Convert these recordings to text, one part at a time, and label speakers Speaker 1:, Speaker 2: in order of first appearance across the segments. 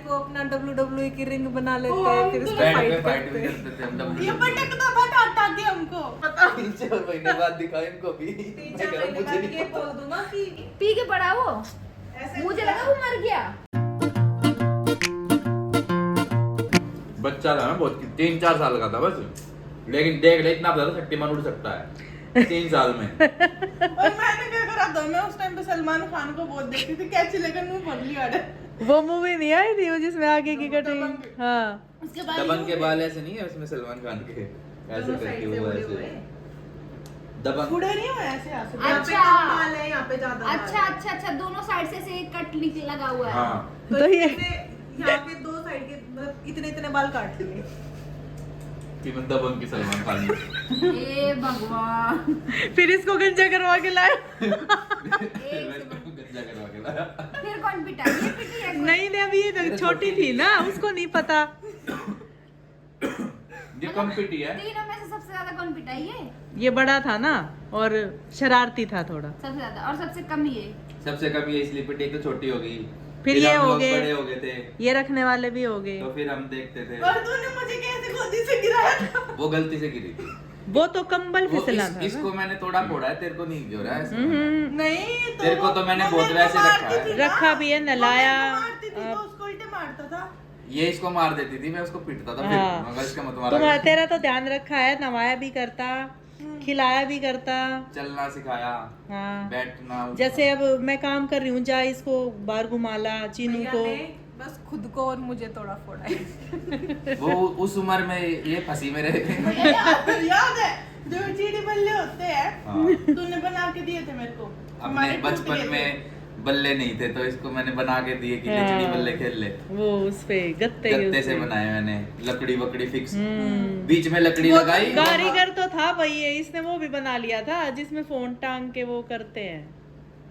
Speaker 1: को अपना WWE की रिंग बना लेते हैं, फिर उसको फाइट करते हैं।
Speaker 2: ये पटकता था टाटा के हमको पता
Speaker 3: 3-4 महीने बाद दिखा इनको भी।
Speaker 1: 3-4 महीने बाद ये बोल दूंगा कि
Speaker 4: पी के पड़ा वो, मुझे लगा वो मर गया।
Speaker 3: बच्चा था ना बहुत, 3-4 साल का था बस, लेकिन देख ले इतना बड़ा शक्तिमान उड़ सकता है 3 साल में।
Speaker 2: और मैंने क्या करा था, मैं उस टाइम पे सलमान खान को बहुत देखती थी, कैची लेकर मुंह पगली आड़े।
Speaker 1: वो मूवी नहीं आई थी वो जिसमें आगे की कटिंग, हाँ
Speaker 2: उसके बाद
Speaker 3: दबंग के बाल ऐसे नहीं है उसमें सलमान खान के, ऐसे करके वो ऐसे दबंग
Speaker 2: बूढ़े नहीं हुए ऐसे ऐसे।
Speaker 4: अच्छा
Speaker 1: बाल है, यहाँ पे ज्यादा बाल
Speaker 4: अच्छा
Speaker 1: है।
Speaker 4: अच्छा अच्छा, दोनों साइड से एक कट लगा हुआ है।
Speaker 3: हाँ
Speaker 1: तो ये यहाँ के 2 साइड के मतलब इतने बाल काट लिए।
Speaker 3: कि मैं दबंग की सलमान खान में।
Speaker 4: ए भगवान,
Speaker 1: फिर इसको गंजा करवा के लाया।
Speaker 3: मैं इसको गंजा करवा के लाया।
Speaker 4: फिर कौन पिटा? ये पिटी है?
Speaker 1: नहीं नहीं, अभी ये तो छोटी थी ना, उसको नहीं पता।
Speaker 3: ये कम पिटी है।
Speaker 4: तीनों में से सबसे ज्यादा कौन पिटा? ये
Speaker 1: बड़ा था ना और शरारती था थोड़ा।
Speaker 4: सबसे ज्यादा, और सबसे कम ये।
Speaker 3: सबसे कम ये इसलिए पिटी, तो छोटी हो गई,
Speaker 1: फिर ये
Speaker 3: हम
Speaker 1: हो
Speaker 3: लोग
Speaker 1: गए,
Speaker 3: बड़े हो गए थे,
Speaker 1: ये रखने वाले भी हो गए।
Speaker 3: तो फिर हम देखते थे।
Speaker 2: और तूने मुझे कैसे गोदी से गिराया था?
Speaker 3: वो गलती से गिरी थी।
Speaker 1: वो तो कंबल
Speaker 3: वो
Speaker 1: फिसला था
Speaker 3: इसको मैंने तोड़ा फोड़ा है, तेरे को नहीं गिरा है ऐसे।
Speaker 2: नहीं तो
Speaker 3: तेरे को तो मैंने बहुत वैसे रखा है।
Speaker 1: रखा भी है, नलाया।
Speaker 2: मारती थी तो उसको उल्टे मारता था।
Speaker 3: ये इसको मार देती थी, मैं उसको पीटता था फिर।
Speaker 1: हाँ।
Speaker 3: मगर इसका मत
Speaker 1: तुम
Speaker 3: मारा।
Speaker 1: तेरा तो ध्यान रखा है, नवाया भी करता, खिलाया भी करता।
Speaker 3: चलना सिखाया,
Speaker 1: हाँ
Speaker 3: बैठना।
Speaker 1: जैसे अब मैं काम कर रही हूँ, जा इसको बाहर घुमा ला, चीनू को।
Speaker 2: बस खुद को और मुझे थोड़ा फोड़ा है।
Speaker 3: वो उस उम्र में ये फंसी में रहे थे।
Speaker 2: याद है जो चीड़ी बल्ले होते हैं,
Speaker 3: हाँ।
Speaker 2: तूने बना के दिए थे मेरे को।
Speaker 3: अपने
Speaker 2: हमारे टूट
Speaker 3: बचपन
Speaker 2: गए थे।
Speaker 3: में बल्ले नहीं थे तो इसको मैंने बना के दिए कि ले
Speaker 1: हाँ।
Speaker 3: चिड़ी बल्ले खेल ले।
Speaker 1: वो उस पे गत्ते के
Speaker 3: गत्ते
Speaker 1: उस
Speaker 3: से
Speaker 1: पे।
Speaker 3: बनाए मैंने, लकड़ी वकड़ी फिक्स,
Speaker 1: हम्म।
Speaker 3: बीच में लकड़ी
Speaker 2: वो
Speaker 3: लगाई।
Speaker 1: कारीगर तो था भाई ये, इसने वो भी बना लिया था जिसमें फोन टांग के वो करते हैं।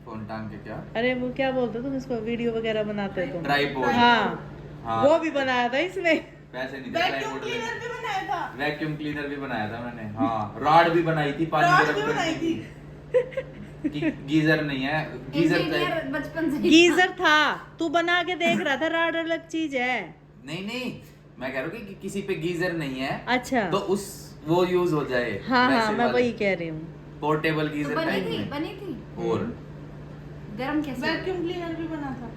Speaker 3: फोन टांग के क्या?
Speaker 1: अरे वो क्या बोलते हो तुम इसको, वीडियो वगैरह बनाते हो तुम?
Speaker 3: ट्राइपॉड।
Speaker 1: हाँ
Speaker 3: हाँ।
Speaker 1: वो भी बनाया था इसमें।
Speaker 3: पैसे नहीं थे
Speaker 2: वैक्यूम
Speaker 3: ट्राइपॉड
Speaker 2: क्लीनर
Speaker 3: में।
Speaker 2: भी बनाया था।
Speaker 3: वैक्यूम क्लीनर भी बनाया था मैंने। हाँ रॉड भी बनाई थी, पानी
Speaker 2: रॉड
Speaker 3: गर्म
Speaker 2: भी
Speaker 3: करने
Speaker 2: बनाई
Speaker 3: की।
Speaker 2: थी।
Speaker 3: कि गीजर नहीं है, गीजर
Speaker 4: इंजीनियर बचपन से ही
Speaker 1: गीजर था, तू बना के देख रहा था, राड अलग चीज है।
Speaker 3: नहीं मैं कह रहा हूँ कि किसी पे गीजर नहीं है
Speaker 1: अच्छा
Speaker 3: तो उस वो यूज हो जाए।
Speaker 1: हाँ
Speaker 3: वैसे
Speaker 1: हाँ मैं
Speaker 3: वाले।
Speaker 1: वही कह रही हूँ।
Speaker 3: पोर्टेबल
Speaker 4: तो
Speaker 3: गीजर
Speaker 4: बनी
Speaker 3: टाइप
Speaker 4: थी,
Speaker 3: में।
Speaker 4: बनी थी।
Speaker 3: और
Speaker 4: गरम कैसे?
Speaker 2: वैक्यूम क्लीनर भी बना था।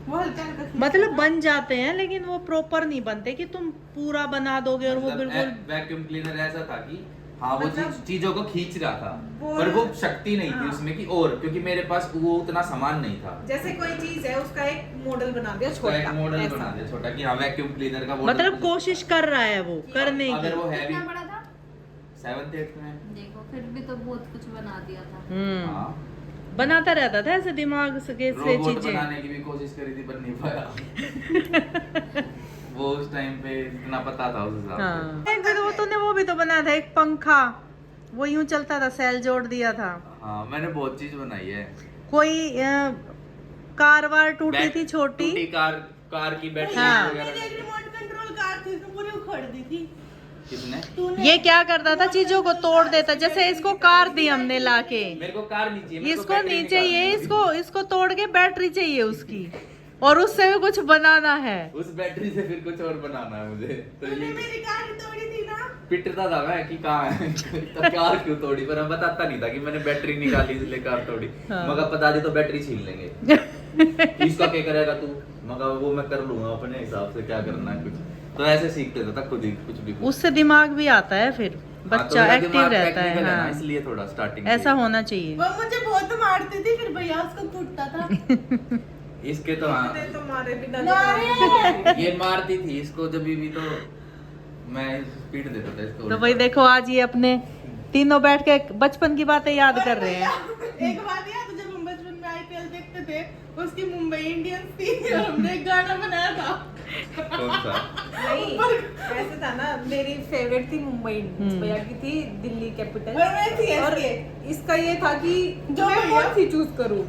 Speaker 2: वो हल्का हल्का खींचता
Speaker 1: मतलब
Speaker 2: था।
Speaker 1: बन जाते हैं लेकिन वो प्रॉपर नहीं बनते कि तुम पूरा बना दोगे और वो बिल्कुल।
Speaker 3: वैक्यूम क्लीनर ऐसा था कि हाँ वो
Speaker 2: मतलब
Speaker 3: चीजों को खींच रहा था,
Speaker 2: वो-
Speaker 3: पर वो शक्ति नहीं थी
Speaker 2: हाँ।
Speaker 3: उसमें कि, और क्योंकि मेरे पास वो उतना सामान नहीं था।
Speaker 1: जैसे कोई चीज है उसका एक मॉडल बना दिया
Speaker 3: उसका एक मॉडल बना दिया छोटा कि हाँ वैक्यूम क्लीनर का model
Speaker 1: मतलब
Speaker 3: कुछ-
Speaker 1: कोशिश कर रहा है वो करने
Speaker 3: अगर
Speaker 1: की।
Speaker 3: वो है भी
Speaker 4: कितना बड़ा था?
Speaker 3: 7th 8th में।
Speaker 4: देखो फिर भी तो बहुत कुछ बना दिया था।
Speaker 3: हाँ
Speaker 1: बनाता रहता था ऐसे दिमाग से
Speaker 3: रोबोट
Speaker 1: चीजें।
Speaker 3: बनाने की भी कोशिश करी थी पर नहीं पाया। वो उस टाइम पे इतना पता था उस हिसाब से।
Speaker 1: हाँ एक बार वो तूने वो भी तो बनाया था, एक पंखा, वो यूं चलता था, सेल जोड़ दिया था।
Speaker 3: हाँ मैंने बहुत चीज बनाई है।
Speaker 1: कोई कार वार टूटी
Speaker 3: बैट-
Speaker 1: थी छोटी।
Speaker 3: टूटी कार की बैटरी
Speaker 1: हाँ।
Speaker 3: वगैरह।
Speaker 2: मेरी एक रिमोट कंट्रोल कार थी, उसमें पूरी उखड़ दी थी।
Speaker 3: किसने?
Speaker 2: तूने
Speaker 1: ये क्या करता था, चीजों को तोड़ देता। जैसे इसको कार दी हमने लाके,
Speaker 3: मेरे को कार नहीं चाहिए, मेरे को
Speaker 1: इसको
Speaker 3: बैटरी
Speaker 1: नहीं
Speaker 3: निकालनी
Speaker 1: चाहिए,
Speaker 3: है।
Speaker 1: इसको तोड़ के बैटरी चाहिए उसकी, और उससे भी कुछ बनाना है।
Speaker 3: उस बैटरी से फिर कुछ और बनाना है मुझे, तो
Speaker 2: तूने
Speaker 3: ये
Speaker 2: मेरी कार तोड़ी थी ना।
Speaker 3: पिटता था मैं कि कहाँ है। तो कार क्यों तोड़ी, पर मैं बताता नहीं था कि मैंने बैटरी निकाली इसलिए कार तोड़ी।
Speaker 1: हाँ।
Speaker 3: मगर पता दी तो बैटरी छीन लेंगे। इसका क्या करेगा तू, मगर वो मैं कर लूंगा अपने हिसाब से, क्या करना है कुछ। तो ऐसे सीखते थे खुद ही कुछ भी।
Speaker 1: उससे दिमाग भी आता है, फिर बच्चा एक्टिव रहता है।
Speaker 3: ना,
Speaker 1: हाँ
Speaker 3: इसलिए थोड़ा स्टार्टिंग
Speaker 1: ऐसा होना चाहिए।
Speaker 2: वो मुझे बहुत मारती थी, फिर भैया उसको कूटता था।
Speaker 3: इसके तो हाँ
Speaker 1: तो मारे बिना
Speaker 2: मारे।
Speaker 3: ये मारती थी इसको जब भी तो मैं पीट देता था इसको।
Speaker 1: तो भाई देखो आज ये अपने तीनों बैठ के बचपन की बातें याद कर रहे हैं।
Speaker 2: एक बात याद है, जब हम बचपन में आईपीएल देखते थे, उसकी मुंबई इंडियंस थी और हमने एक गाना बनाया था।
Speaker 3: कौन सा?
Speaker 1: नहीं ऐसे था ना, मेरी फेवरेट थी मुंबई इंडियंस, भैया की थी दिल्ली कैपिटल,
Speaker 2: और मैं थी
Speaker 1: और
Speaker 2: SK।
Speaker 1: इसका ये था कि
Speaker 2: जो
Speaker 1: मैं
Speaker 2: भैया-
Speaker 1: कौन सी चूज करूं।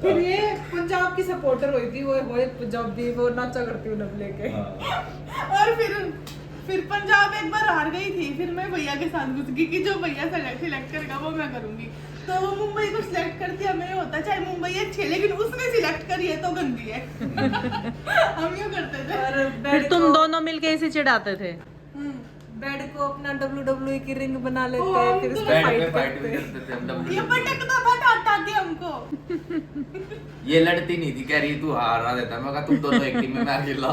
Speaker 1: फिर ये पंजाब की सपोर्टर हुई थी, वो पंजाबी, वो नाचा करती हूँ नब लेके।
Speaker 3: हाँ।
Speaker 2: और फिर पंजाब एक बार हार गई थी, फिर मैं भैया के साथ घुस गई कि जो भैया सेलेक्ट करेगा वो मैं करूंगी। तो वो मुंबई को सिलेक्ट कर दिया, मैं होता चाहे मुंबई अच्छी है लेकिन उसने सिलेक्ट करी है तो गंदी है। हम यूं करते थे।
Speaker 1: और
Speaker 5: फिर
Speaker 1: बेड
Speaker 5: तुम
Speaker 1: को
Speaker 5: दोनों मिलके इसे चिढ़ाते थे।
Speaker 1: बेड को अपना WWE की रिंग बना लेते
Speaker 2: ओ,
Speaker 1: हैं, फिर
Speaker 2: तो
Speaker 1: उस
Speaker 3: बैठ
Speaker 1: पे
Speaker 3: पे
Speaker 1: फाइट
Speaker 3: फाइट भी
Speaker 1: करते हैं।
Speaker 3: करते थे हम
Speaker 2: ये
Speaker 3: WWE।
Speaker 2: पटकता था टाटा के हमको।
Speaker 3: ये लड़ती नहीं थी, कह रही तू हारा देता। मैं कहा तुम दोनों एक टीम में, मैं अकेला।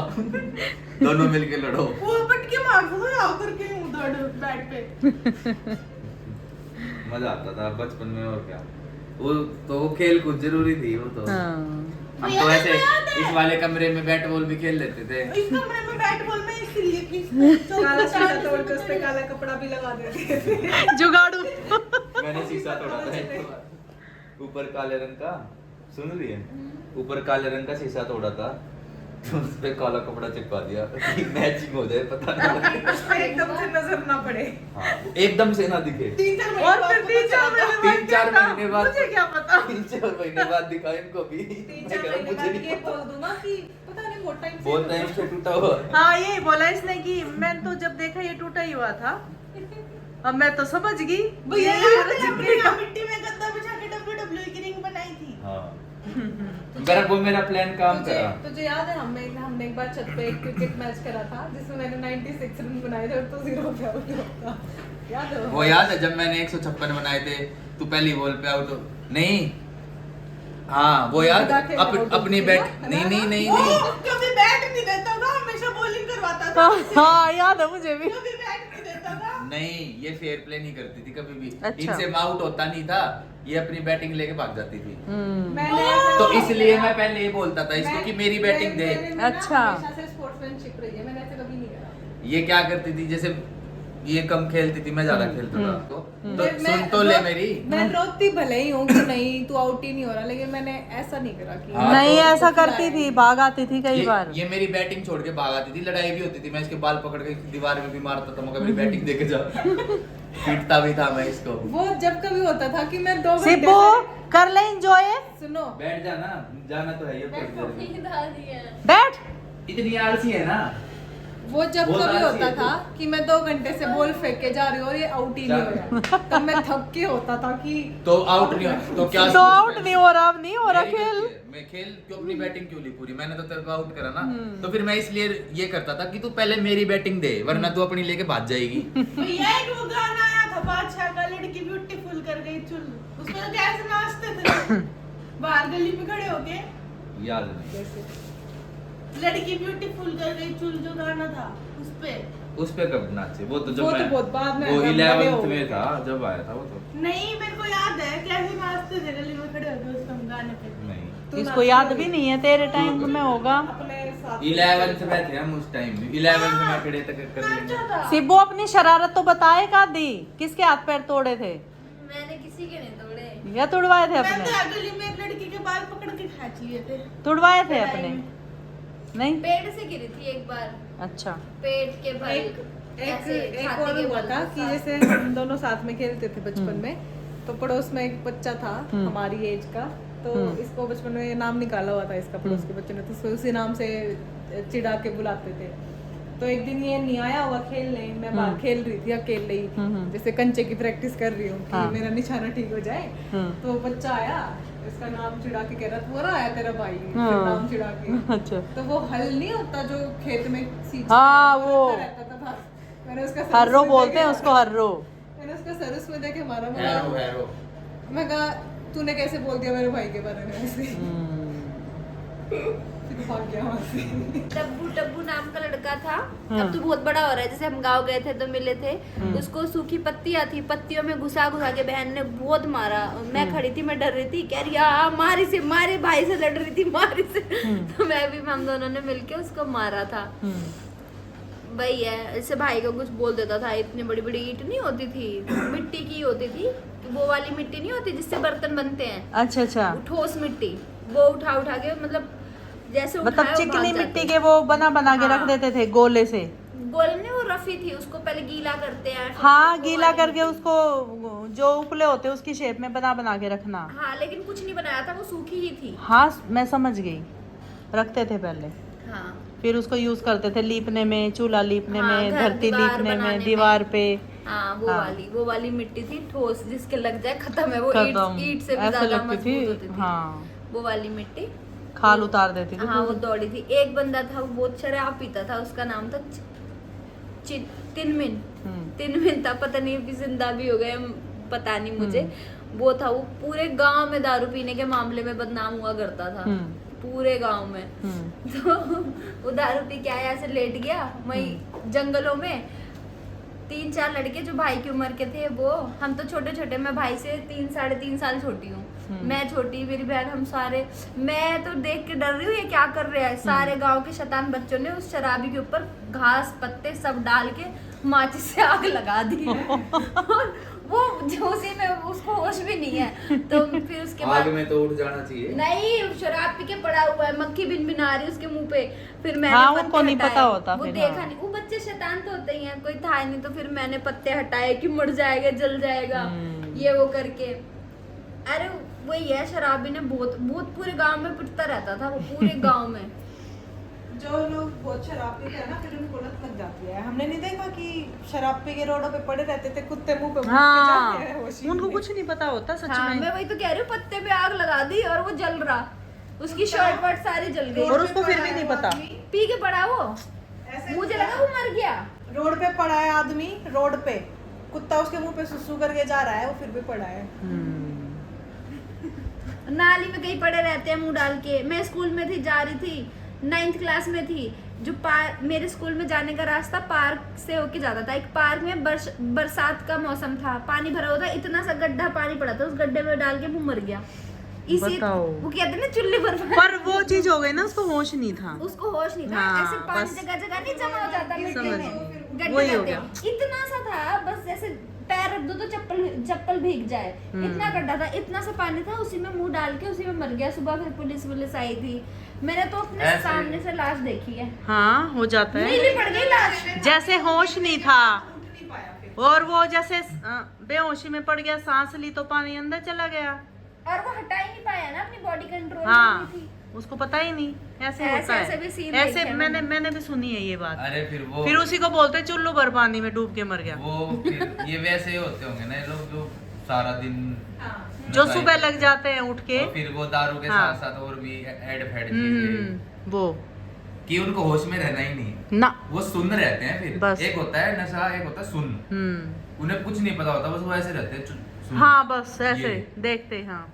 Speaker 3: दोनों मिलके लड़ो।
Speaker 2: वो पटके मारता था आओ करके उधर बैट पे।
Speaker 3: मजा आता था बचपन में, और क्या। वो खेल कूद जरूरी थी वो तो।
Speaker 5: हाँ।
Speaker 3: हम तो ऐसे इस वाले कमरे में बैट बॉल भी खेल लेते थे।
Speaker 2: इस कमरे में बैट बॉल में इसलिए कि
Speaker 1: काला शीशा तोड़ के उस पे काला कपड़ा भी लगा देते थे।
Speaker 5: जुगाड़ू।
Speaker 3: मैंने शीशा तोड़ा था एक बार। ऊपर काले रंग का, सुन रही है, ऊपर काले रंग का शीशा तोड़ा था, तो उस पे काला कपड़ा चिपका दिया कि मैचिंग हो जाए, पता ना लगे।
Speaker 1: एकदम से नजर ना पड़े।
Speaker 3: हाँ, एकदम से ना दिखे।
Speaker 2: 3-4 महीने
Speaker 1: और
Speaker 2: बाद
Speaker 1: फिर
Speaker 2: पता चला।
Speaker 3: 3-4 महीने बाद,
Speaker 1: मुझे क्या पता।
Speaker 3: 3-4 महीने बाद दिखा इनको भी।
Speaker 1: 3-4
Speaker 3: मैं कह रहा,
Speaker 1: महीने
Speaker 3: मुझे
Speaker 1: बाद
Speaker 3: नहीं
Speaker 1: ये
Speaker 3: पता।
Speaker 1: बोल दूंगा कि पता नहीं बहुत टाइम से
Speaker 3: बहुत टाइम से टूटा हुआ।
Speaker 5: हाँ यही बोला इसने कि मैंने तो जब देखा ये टूटा ही हुआ था, अब मैं तो समझ गई।
Speaker 2: भैया याद है हमने यहाँ मिट्टी में गद्दा बिछा के WWE की रिंग बनाई थी।
Speaker 3: हाँ। मेरा प्लान काम करा।
Speaker 1: तुझे याद है हमने एक बार छत पे एक क्रिकेट मैच करा था जिसमें मैंने 96 रन बनाए थे और तू 0 पे आउट हुआ था। याद है
Speaker 3: वो याद है जब मैंने 156 बनाए थे, तू पहली बॉल पे आउट नहीं। हाँ वो याद, अपनी बैट नहीं
Speaker 2: वो कभी बैट नहीं देता था, हमेशा बॉलिंग करवाता था।
Speaker 5: हाँ याद है मुझे भी।
Speaker 2: कभी बैट नहीं देता था।
Speaker 3: नहीं, ये फेयर प्ले नहीं करती थी कभी भी।
Speaker 5: अच्छा।
Speaker 3: इनसे आउट होता नहीं था, ये अपनी बैटिंग लेके भाग जाती थी।
Speaker 1: मैंने
Speaker 3: तो इसलिए मैं पहले ये बोलता था इसको कि मेरी बैटिंग दे।
Speaker 1: अच्छा हमेशा से स्पोर्ट्समैनशिप रही है, मैंने ऐसे कभी नहीं करा।
Speaker 3: ये क्या करती थी, जैसे ये कम खेलती थी, मैं ज्यादा खेलता था, तो सुन तो ले मेरी।
Speaker 1: मैं रोती भले ही हूँ कि नहीं तू आउट ही नहीं हो रहा, लेकिन मैंने ऐसा नहीं करा कि
Speaker 3: हाँ,
Speaker 5: नहीं
Speaker 3: तो-
Speaker 5: ऐसा करती थी, भाग आती थी कई बार।
Speaker 3: ये मेरी बैटिंग छोड़ के भाग आती थी, लड़ाई भी होती थी, मैं इसके बाल पकड़ के दीवार में भी मारता था, मगर मेरी बैटिंग देके जा। पीटता भी था मैं इसको।
Speaker 1: वो जब कभी होता था कि मैं 2 घंटे
Speaker 5: सिब्बू कर ले एंजॉय।
Speaker 1: सुनो
Speaker 3: बैठ जाना, जाना तो है ये थोड़ी देर में।
Speaker 4: नींद आ रही है।
Speaker 5: बैठ।
Speaker 3: इतनी आलसी है ना।
Speaker 1: वो जब
Speaker 3: बहुत
Speaker 1: कभी
Speaker 3: आलसी
Speaker 1: होता
Speaker 3: है
Speaker 1: था कि मैं 2 घंटे से बॉल फेंक के जा रही हूँ और ये आउट ही नहीं हो रहा, तब मैं थक के होता था कि
Speaker 3: तो आउट नहीं हो तो क्या
Speaker 5: तो आउट नहीं हो रहा, अब नहीं हो रहा
Speaker 3: मेरी
Speaker 5: खेल।
Speaker 3: गलती है। मैं खेल क्यों अपनी बैटिंग क्यों ली पूरी, मैंने तो तेरे को आउट करा ना। तो फिर मैं इसलिए ये करता था कि तू पहले मेरी बैटिंग दे, वरना तू अपनी लेके भाग जाएगी।
Speaker 2: भैया एक वो गाना आया था बादशाह का, लड़की ब्यूटीफुल कर गई चुल, उसमें तो कैसे नाचते थे बाहर गली में खड़े होके।
Speaker 3: याद नहीं
Speaker 2: लड़की ब्यूटीफुल कर गई चुल जो गाना था
Speaker 3: उस पे कब नाचे, वो तो जब
Speaker 1: वो तो
Speaker 3: मैं
Speaker 1: बहुत बाद में
Speaker 3: वो
Speaker 1: आया, बड़े
Speaker 3: 11th
Speaker 1: हो गए।
Speaker 3: में था जब आया था वो तो।
Speaker 2: नहीं मेरे को याद है कैसे नाचते थे गली में खड़े होके उस गाने पे।
Speaker 3: नहीं,
Speaker 1: तू
Speaker 5: इसको
Speaker 1: नाचती
Speaker 5: याद
Speaker 1: होगी।
Speaker 5: भी नहीं है, तेरे टाइम में होगा।
Speaker 1: अपने साथ
Speaker 3: 11th में थे हम उस टाइम में, 11th में मैं खड़े तक कर
Speaker 2: नाचा
Speaker 3: लेंगे।
Speaker 2: था।
Speaker 5: सिब्बू अपनी शरारत तो बताए का दी, किसके हाथ पैर तोड़े थे
Speaker 4: मैंने किसी के नहीं तोड़े।
Speaker 5: या तुड़वाए थे
Speaker 2: मैंने
Speaker 5: अपने?
Speaker 2: गली में एक लड़की के बाल पकड़ के खींच लिए थे।
Speaker 5: तुड़वाए थे
Speaker 2: लड़ाई
Speaker 5: अपने?
Speaker 2: में।
Speaker 5: नहीं।
Speaker 4: पेड़ से गिरी थी एक बार,
Speaker 5: अच्छा।
Speaker 4: पेट के बल।
Speaker 1: एक
Speaker 4: ऐसे
Speaker 1: एक
Speaker 4: छाती
Speaker 1: और
Speaker 4: के
Speaker 1: हुआ
Speaker 4: बल
Speaker 1: था
Speaker 4: के
Speaker 1: कि
Speaker 4: साथ।
Speaker 1: जैसे हम दोनों साथ में खेलते थे बचपन में, तो पड़ोस में एक बच्चा था हमारी एज का, तो इसको बचपन में नाम निकाला हुआ था इसका पड़ोस के बच्चे ने, तो उसको उसी नाम से चिढ़ा के बुलाते थे। तो एक दिन ये नहीं आया हुआ खेलने, मैं बाहर खेल रही थी अकेले ही, जैसे कंचे की प्रैक्टिस कर रही हूँ कि मेरा निशाना ठीक हो जाए। तो बच्चा आया, इसका नाम चिढ़ा के कह रहा था, वो रहा आया तेरा भाई, फिर नाम चिढ़ा के।
Speaker 5: अच्छा।
Speaker 1: तो वो हल नहीं होता जो खेत में सींचते
Speaker 5: हाँ,
Speaker 1: हैं,
Speaker 5: वो
Speaker 1: रखा रहता था बाहर। मैंने उसका सर
Speaker 5: हर्रो
Speaker 1: उसमें
Speaker 5: बोलते हैं
Speaker 1: देखे
Speaker 5: उसको, हर्रो।
Speaker 1: मैंने उसका सर उसमें देखे मारा।
Speaker 3: हैरो
Speaker 1: मैं कहा तूने कैसे बोल दिया मेरे भाई के बारे में ऐसे? फिर भाग गया वहाँ से।
Speaker 4: टब्बू टब्बू नाम का लड़का था, अब तो बहुत बड़ा हो रहा है। जैसे हम गांव गए थे तो मिले थे, उसको सूखी पत्तियां थी, पत्तियों में घुसा घुसा के बहन ने बहुत मारा। मैं खड़ी थी, मैं डर रही थी, कह रही मारी से, मारे भाई से लड़ रही थी, मारी से। तो मैं भी, हम दोनों ने मिलके उसको मारा था। भाई है ऐसे भाई को कुछ बोल देता था। इतनी बड़ी बड़ी ईंट नहीं होती थी, मिट्टी की होती थी, वो वाली मिट्टी नहीं होती जिससे बर्तन बनते हैं,
Speaker 5: अच्छा अच्छा।
Speaker 4: ठोस मिट्टी, वो उठा उठा के मतलब जैसे
Speaker 5: मतलब
Speaker 4: उठाया वो
Speaker 5: चिकनी
Speaker 4: भाग
Speaker 5: मिट्टी
Speaker 4: जाते।
Speaker 5: के वो बना बना के रख
Speaker 4: हाँ।
Speaker 5: देते थे गोले से।
Speaker 4: गोल नहीं, वो रफी थी, उसको पहले गीला करते हैं, फिर
Speaker 5: हाँ,
Speaker 4: वो
Speaker 5: गीला
Speaker 4: वाली
Speaker 5: करके
Speaker 4: मिट्टी।
Speaker 5: उसको जो उपले होते हैं उसकी शेप में बना बना के रखना।
Speaker 4: हाँ, लेकिन कुछ नहीं बनाया था, वो सूखी ही थी।
Speaker 5: हाँ मैं समझ गई, रखते थे पहले,
Speaker 4: हाँ
Speaker 5: फिर उसको यूज करते थे लीपने में, चूल्हा लीपने
Speaker 4: हाँ,
Speaker 5: में,
Speaker 4: घर
Speaker 5: धरती
Speaker 4: दीवार
Speaker 5: लीपने
Speaker 4: बनाने
Speaker 5: में,
Speaker 4: में।
Speaker 5: दीवार पे।
Speaker 4: हाँ वो वाली मिट्टी थी ठोस, जिसके लग जाए खत्म है वो।
Speaker 5: खत्म।
Speaker 4: ईंट से भी
Speaker 5: ऐसे
Speaker 4: ज्यादा
Speaker 5: लगती थी,
Speaker 4: मजबूत होती थी।
Speaker 5: हाँ।
Speaker 4: वो वाली मिट्टी
Speaker 5: खाल उतार देती थी
Speaker 4: हाँ वो
Speaker 5: पूरी।
Speaker 4: दौड़ी थी। एक बंदा था वो बहुत शराब पीता था, उसका नाम था तिनमिन। तिनमिन था, पता नहीं अभी जिंदा भी हो गए, पता नहीं मुझे। वो था, वो पूरे गांव में दारू पीने के मामले में बदनाम हुआ करता था, पूरे गांव में। तो वो दारू पी के आया, ऐसे लेट गया वहीं जंगलों में। 3-4 लड़के जो भाई की उम्र के थे, वो हम तो छोटे छोटे, मैं भाई से 3-3.5 साल छोटी हूँ। मैं छोटी, मेरी बहन, हम सारे, मैं तो देख के डर रही हूँ ये क्या कर रहा है। सारे गांव के शैतान बच्चों ने उस शराबी के ऊपर घास पत्ते सब डाल के माचिस से आग लगा दी और वो जोशी में उसको होश भी नहीं है। तो फिर उसके बाद
Speaker 3: आग में तो उठ जाना चाहिए।
Speaker 4: नहीं, शराब पी के पड़ा हुआ है, मक्खी बिन आ रही है उसके मुंह पे। फिर मैंने
Speaker 5: हाँ,
Speaker 4: पत्ते
Speaker 5: उनको नहीं
Speaker 4: हटाए,
Speaker 5: पता होता
Speaker 4: वो
Speaker 5: फिर,
Speaker 4: देखा
Speaker 5: हाँ।
Speaker 4: नहीं, वो बच्चे शैतान तो होते ही हैं, कोई था नहीं। तो फिर मैंने पत्ते हटाए कि मर जाएगा, जल जाएगा, ये वो करके। अरे वही है, शराबी ने बहुत बहुत पूरे गांव में पिटता रहता था वो, पूरे गांव में।
Speaker 1: जो लोग बहुत शराब पीते हैं ना, फिर उनको लत लग जाती है। हमने नहीं देखा कि शराब पी के रोडों पे पड़े रहते थे, कुत्ते मुंह पे
Speaker 5: हाँ,
Speaker 1: जाते हैं, होश ही
Speaker 5: उनको
Speaker 1: नहीं।
Speaker 5: कुछ नहीं पता होता सच
Speaker 4: हाँ,
Speaker 5: में।
Speaker 4: मैं वही तो कह रही हूँ, पत्ते पे आग लगा दी और वो जल रहा, उसकी शर्ट वर्ट सारी जल गई।
Speaker 5: और उसको फिर भी नहीं पता।
Speaker 4: पी के पड़ा वो,
Speaker 1: ऐसे
Speaker 4: मुझे लगा वो मर गया।
Speaker 1: रोड पे पड़ा है आदमी, रोड पे कुत्ता उसके मुंह पे सुसु करके जा रहा है, वो फिर भी पड़ा है।
Speaker 4: नाली में कहीं पड़े रहते हैं मुंह डाल के। मैं स्कूल में थी, जा रही थी, 9th क्लास में थी। जो मेरे स्कूल में जाने का रास्ता पार्क से होके जाता था। एक पार्क में बरसात का मौसम था, पानी भरा हुआ था, इतना सा गड्ढा पानी पड़ा था, उस गड्ढे में डाल के वो मर गया। इसी
Speaker 5: बताओ।
Speaker 4: वो कहते हैं ना चुल्ली
Speaker 5: पर वो चीज हो गई ना, उसको होश नहीं था।
Speaker 4: उसको होश नहीं था।
Speaker 5: हाँ,
Speaker 4: ऐसे पानी
Speaker 5: बस।
Speaker 4: जगह जगह नहीं जमा हो जाता मिट्टी
Speaker 5: समझ
Speaker 4: में,
Speaker 5: गई।
Speaker 4: गड्ढे
Speaker 5: वही हो
Speaker 4: रहते
Speaker 5: गया।
Speaker 4: हैं। इतना सा था, बस जैसे पैर रख दो तो चप्पल भीग जाए, इतना गड्ढा था, इतना सा पानी था, उसी में मुंह डाल के उसी में मर गया। सुबह फिर पुलिस आई थी, मैंने तो अपने
Speaker 3: ऐसे?
Speaker 4: सामने से लाश देखी है।
Speaker 5: हाँ, हो जाता है।
Speaker 4: नीली पड़ गई लाश।
Speaker 5: जैसे होश नहीं था, और वो जैसे बेहोशी में पड़ गया, सांस ली तो पानी अंदर चला गया।
Speaker 4: और वो हटा ही नहीं पाया ना, अपनी बॉडी कंट्रोल
Speaker 5: हाँ,
Speaker 4: नहीं थी।
Speaker 5: उसको पता ही नहीं। ऐसे
Speaker 4: ऐसे-
Speaker 5: होता है,
Speaker 4: ऐसे भी सीन
Speaker 5: ऐसे
Speaker 4: देखे हैं
Speaker 5: मैंने भी सुनी है ये बात।
Speaker 3: अरे
Speaker 5: फिर उसी को बोलते चुल्लू भर पानी में डूब के मर गया।
Speaker 3: फिर ये वैसे ही होते होंगे ना ये लोग, जो सारा दिन
Speaker 5: जो
Speaker 3: नशा
Speaker 5: सुबह
Speaker 3: ही
Speaker 5: लग जाते हैं उठ के।
Speaker 3: और फिर वो दारू के
Speaker 5: हाँ।
Speaker 3: साथ साथ और भी एड फेड चीजें,
Speaker 5: वो
Speaker 3: कि उनको होश में रहना ही नहीं,
Speaker 5: ना।
Speaker 3: वो सुन रहते हैं। फिर
Speaker 5: बस।
Speaker 3: एक होता है नशा, एक होता है सुन। उन्हें कुछ नहीं पता होता, बस वो ऐसे रहते हैं सुन।
Speaker 5: हाँ, बस ऐसे
Speaker 3: ये।
Speaker 5: देखते। हाँ,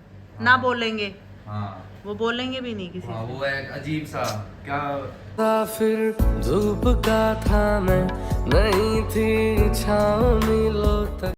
Speaker 5: ना बोलेंगे,
Speaker 3: हाँ
Speaker 5: वो बोलेंगे भी नहीं किसी
Speaker 3: हाँ,
Speaker 5: से।
Speaker 3: वो एक अजीब सा क्या
Speaker 6: फिर धूप का था मैं, नहीं थी छाँव मिलो तक